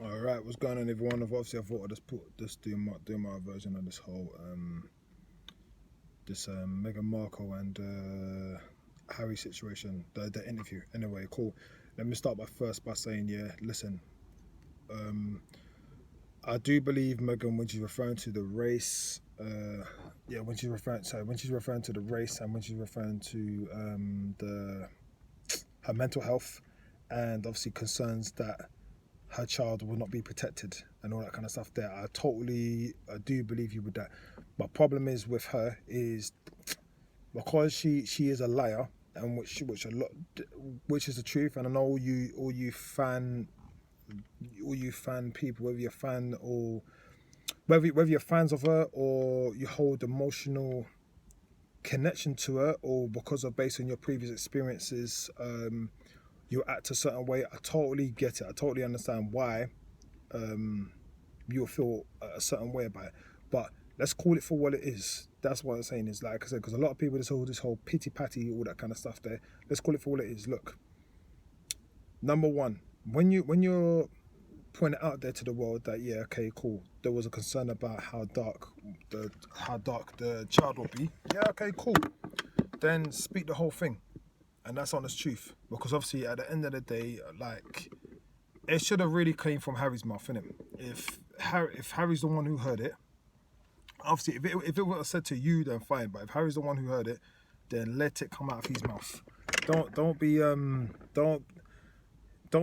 All right, what's going on, everyone? Obviously, I thought I'd just do my version of this whole Meghan Markle and Harry situation, the interview. Anyway, cool. Let me start by saying, yeah, listen, um, I do believe Meghan when she's referring to the race. Yeah, when she's referring to the race and when she's referring to the her mental health and obviously concerns that her child will not be protected and all that kind of stuff there. I do believe you with that. My problem is with her is because she is a liar and which is the truth. And I know all you fan people, whether you're fan or whether you're fans of her or you hold emotional connection to her or because of based on your previous experiences, you act a certain way. I totally get it. I totally understand why um, you'll feel a certain way about it. But let's call it for what it is. That's what I'm saying is like I said, because a lot of people this whole pity patty, all that kind of stuff there. Let's call it for what it is. Look, number one, when you're pointing out there to the world that yeah, okay, cool, there was a concern about how dark the child will be. Yeah, okay, cool. Then speak the whole thing, and that's honest truth. Because obviously, at the end of the day, like it should have really came from Harry's mouth, innit? If Harry's the one who heard it, obviously, if it was said to you, then fine. But if Harry's the one who heard it, then let it come out of his mouth. Don't don't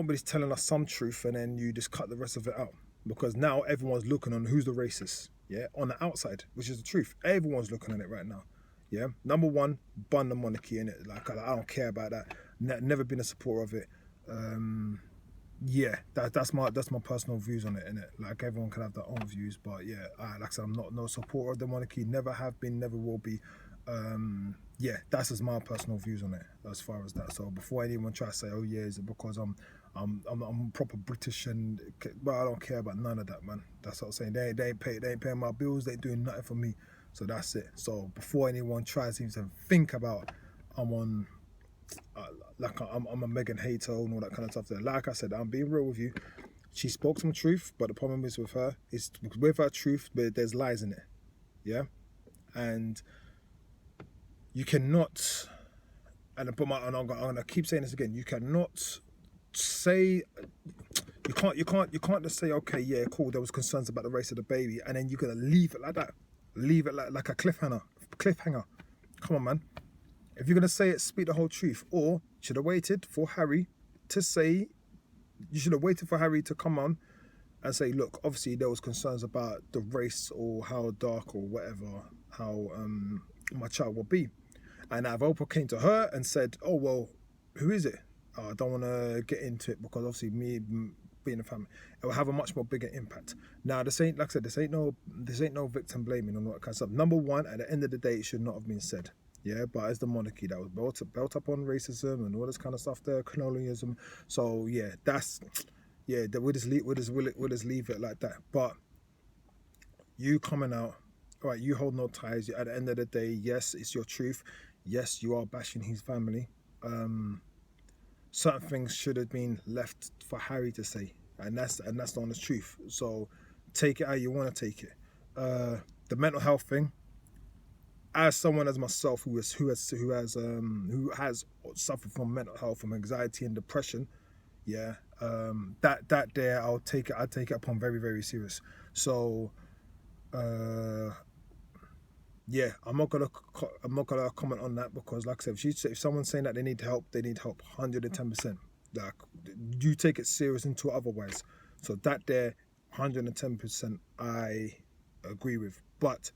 be telling us some truth and then you just cut the rest of it out. Because now everyone's looking on who's the racist, yeah, on the outside, which is the truth. Everyone's looking at it right now, yeah. Number one, ban the monarchy in it. Like I don't care about that. Never been a supporter of it. Yeah, that's my personal views on it, innit? Like everyone can have their own views, but yeah, like I said, I'm not no supporter of the monarchy. Never have been, never will be. Yeah, that's just my personal views on it as far as that. So before anyone tries to say, oh yeah, is it because I'm proper British and but I don't care about none of that, man. That's what I'm saying. They ain't paying my bills. They ain't doing nothing for me. So that's it. So before anyone tries to even think about I'm on uh, like I'm a Meghan hater and all that kind of stuff. There, like I said, I'm being real with you. She spoke some truth, but the problem is with her is with her truth, but there's lies in it. Yeah, and you cannot. And I'm gonna keep saying this again. You cannot say you can't just say okay, yeah, cool, there was concerns about the race of the baby and then you're gonna leave it like that, leave it like a cliffhanger. Come on, man. If you're gonna say it, speak the whole truth. Or you should have waited for Harry to say, you should have waited for Harry to come on and say, look, obviously there was concerns about the race or how dark or whatever, how my child will be. And if Oprah came to her and said, oh well, who is it? I don't want to get into it because obviously me being a family, it will have a much more bigger impact. Now this ain't, like I said, this ain't no victim blaming and all that kind of stuff. Number one, at the end of the day, it should not have been said. Yeah, but as the monarchy that was built up on racism and all this kind of stuff there, colonialism. So yeah, we'll just leave it like that. But you coming out, all right, you hold no ties. At the end of the day, yes, it's your truth. Yes, you are bashing his family. Certain things should have been left for Harry to say, and that's the honest truth. So take it how you want to take it. The mental health thing, as someone as myself who has suffered from mental health, from anxiety and depression, yeah, that there I take it upon very very serious. So yeah, I'm not gonna comment on that because, like I said, if someone's saying that they need help, 110%. Like you take it serious into otherwise. So that there, 110%, I agree with. But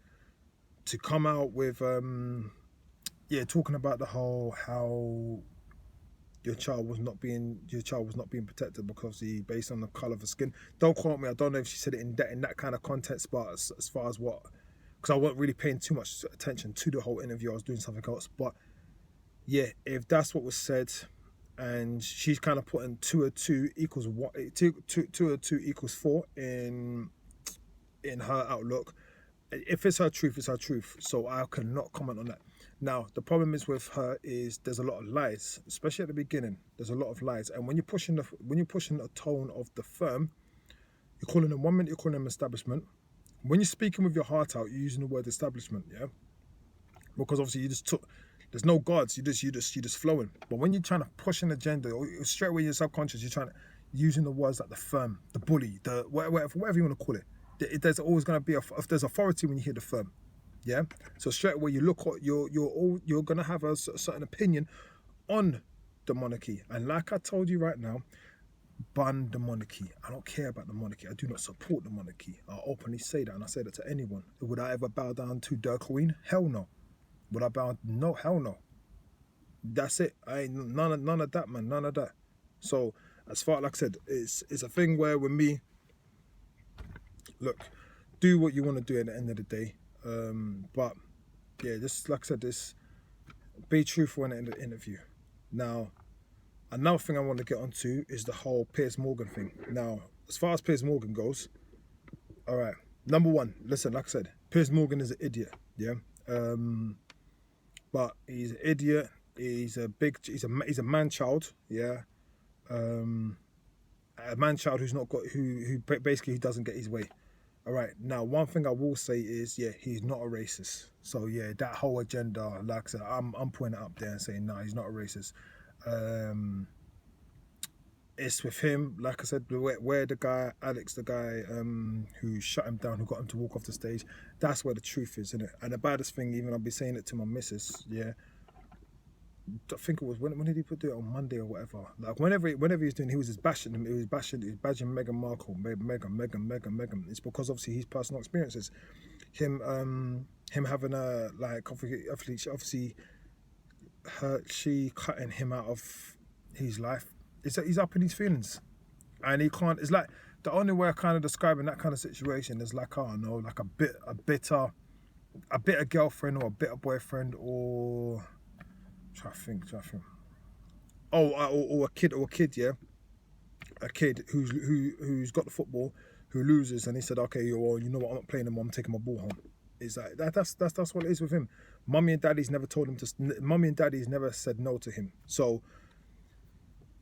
to come out with yeah, talking about the whole how your child was not being protected because he based on the color of the skin. Don't quote me. I don't know if she said it in that kind of context, but as far as what, because I wasn't really paying too much attention to the whole interview. I was doing something else. But yeah, if that's what was said, and she's kind of putting two or two equals one, two or two equals four in her outlook. If it's her truth, it's her truth. So I cannot comment on that. Now the problem is with her is there's a lot of lies, especially at the beginning. There's a lot of lies, and when you're pushing the tone of the firm, You're calling them 1 minute, you're calling them establishment. When you're speaking with your heart out, you're using the word establishment, yeah? Because obviously you just took, there's no guards, you're just flowing. But when you're trying to push an agenda, or straight away in your subconscious, you're trying to, using the words like the firm, the bully, the whatever you want to call it. There's always going to be, if there's authority when you hear the firm, yeah? So straight away you look at, you're going to have a certain opinion on the monarchy. And like I told you right now, ban the monarchy. I don't care about the monarchy. I do not support the monarchy. I'll openly say that, and I say that to anyone. Would I ever bow down to the Queen? Hell no. Would I bow? No, hell no. That's it. I ain't none of that, man. None of that. So as far, like I said, it's a thing where with me, look, do what you want to do at the end of the day. But yeah, just like I said, this, be truthful in the interview. Now, another thing I want to get onto is the whole Piers Morgan thing. Now, as far as Piers Morgan goes, all right, number one, listen, like I said, Piers Morgan is an idiot, yeah? But he's an idiot, he's a man-child, yeah? A man-child who's not got, who basically doesn't get his way. All right, now, one thing I will say is, yeah, he's not a racist. So, yeah, that whole agenda, like I said, I'm pointing it up there and saying, no, he's not a racist. It's with him, like I said, where the guy, Alex, the guy who shut him down, who got him to walk off the stage, that's where the truth is, isn't it? And the baddest thing, even I'll be saying it to my missus, yeah, I think it was, when did he put it on Monday or whatever? Like whenever he was doing, he was just bashing him, he was bashing Meghan Markle, Meghan. It's because obviously his personal experiences, him having a, like, obviously she cutting him out of his life. He's up in his feelings, and he can't. It's like the only way I kind of describing that kind of situation is like, I don't know, like a bitter girlfriend or a bitter boyfriend, or try to think. Or a kid, yeah, a kid who's got the football, who loses, and he said, okay, well, you know what, I'm not playing him, I'm taking my ball home. It's like that's what it is with him. Mummy and daddy's never told him to. Mummy and daddy's never said no to him. So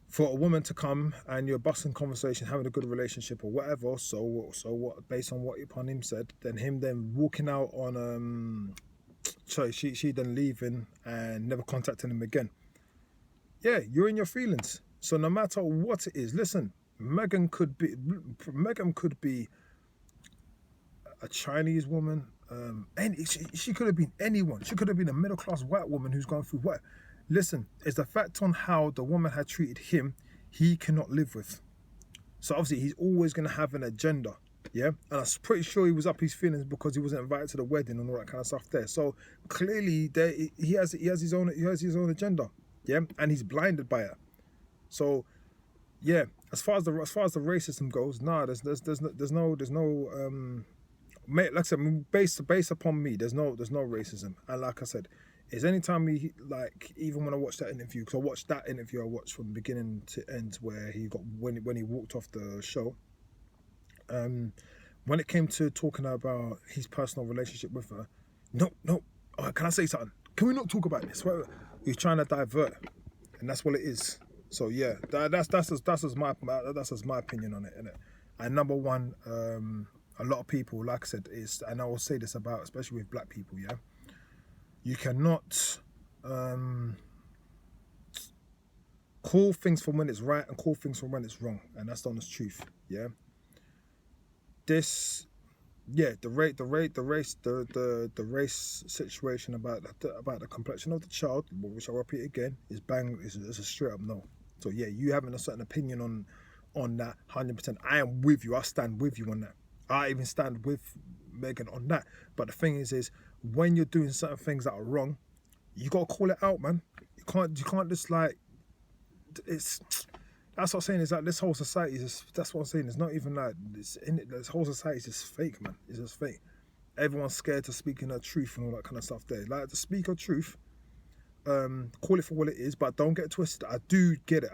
for a woman to come and you're busting conversation, having a good relationship or whatever, so what, based on what upon him said, then him then walking out on she then leaving and never contacting him again. Yeah, you're in your feelings. So no matter what it is, listen, Meghan could be a Chinese woman, she could have been anyone. She could have been a middle-class white woman who's gone through what? Listen, it's the fact on how the woman had treated him, he cannot live with. So obviously he's always going to have an agenda, yeah? And I'm pretty sure he was up his feelings because he wasn't invited to the wedding and all that kind of stuff there. So clearly he has his own agenda, yeah? And he's blinded by it. So yeah, as far as the racism goes, nah, there's no mate, like I said, based upon me, there's no racism. And like I said, is anytime he, like, even when I watched that interview, because I watched from beginning to end, where he got, when he walked off the show, when it came to talking about his personal relationship with her, no, oh, can I say something? Can we not talk about this? Well, he's trying to divert, and that's what it is. So yeah, that's just my opinion on it, innit? And number one, a lot of people, like I said, and I will say this about, especially with black people, yeah, you cannot call things from when it's right and call things from when it's wrong, and that's the honest truth, yeah. This, yeah, the race situation about the complexion of the child, which I'll repeat again, is a straight up no. So yeah, you having a certain opinion on that, 100%. I am with you. I stand with you on that. I even stand with Meghan on that. But the thing is when you're doing certain things that are wrong, you gotta call it out, man. You can't just, like, it's. That's what I'm saying. Is like this whole society is. That's what I'm saying. It's not even like this. This whole society is just fake, man. It's just fake. Everyone's scared to speak in the truth and all that kind of stuff. There, like, to speak your truth. Call it for what it is, but don't get twisted. I do get it,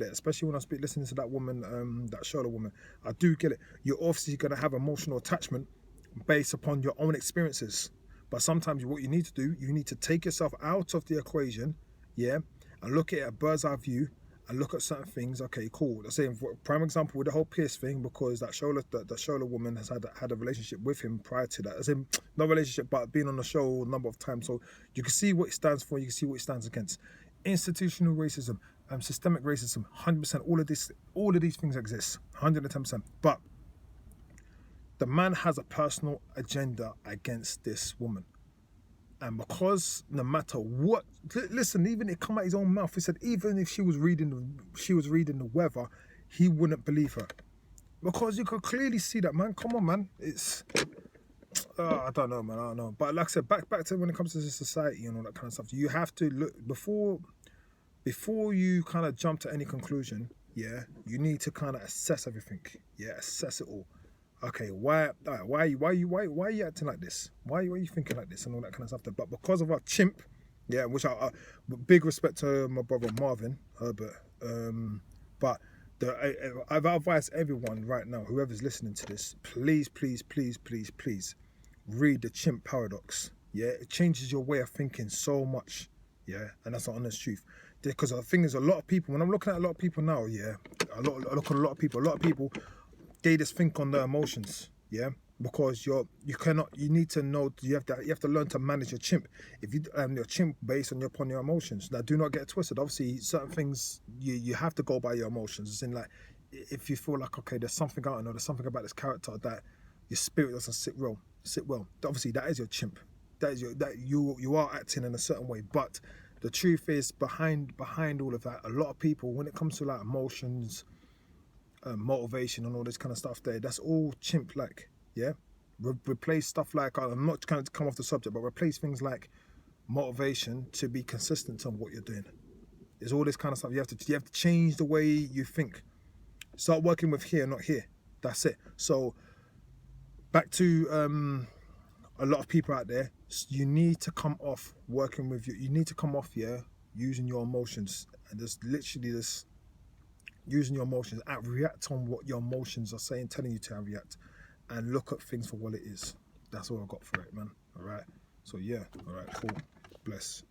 especially when I listening to that woman, that Charlotte woman. I do get it. You're obviously going to have emotional attachment based upon your own experiences, but sometimes what you need to do, you need to take yourself out of the equation, yeah, and look at it a bird's eye view and look at certain things. Okay, cool. Let's say for prime example with the whole Pierce thing, because that Shola woman has had a relationship with him prior to that. As in, not relationship, but being on the show a number of times. So you can see what it stands for. You can see what it stands against. Institutional racism, systemic racism, 100%. All of these things exist, 110%. But the man has a personal agenda against this woman. And because no matter what, listen, even it come out his own mouth. He said even if she was reading the weather, he wouldn't believe her, because you could clearly see that, man. Come on, man. It's I don't know, man. I don't know. But like I said, back to when it comes to the society and all that kind of stuff, you have to look before you kind of jump to any conclusion. Yeah, you need to kind of assess everything. Yeah, assess it all. Okay, why are you acting like this? Why are you thinking like this and all that kind of stuff? But because of our chimp, yeah, which big respect to my brother Marvin Herbert. But I've advised everyone right now, whoever's listening to this, please read the Chimp Paradox. Yeah, it changes your way of thinking so much. Yeah, and that's the honest truth. Because the thing is, a lot of people, when I'm looking at a lot of people now, yeah, I look at a lot of people, they just think on their emotions, yeah, because you need to know, you have to learn to manage your chimp. If you your chimp based upon your emotions. Now, do not get twisted. Obviously, certain things you have to go by your emotions. It's in like, if you feel like, okay, there's something out, there's something about this character that your spirit doesn't sit well. Obviously, that is your chimp. That is you are acting in a certain way. But the truth is, behind all of that, a lot of people, when it comes to like emotions, motivation and all this kind of stuff that's all chimp like. Yeah, replace stuff like, I'm not trying to come off the subject, but replace things like motivation to be consistent on what you're doing. There's all this kind of stuff. You have to change the way you think. Start working with here, not here. That's it. So back to a lot of people out there, you need to come off working with you need to come off, yeah, using your emotions, and just literally this using your emotions and react on what your emotions are saying, telling you to react, and look at things for what it is. That's all I got for it, man. All right. So yeah. All right. Cool. Bless.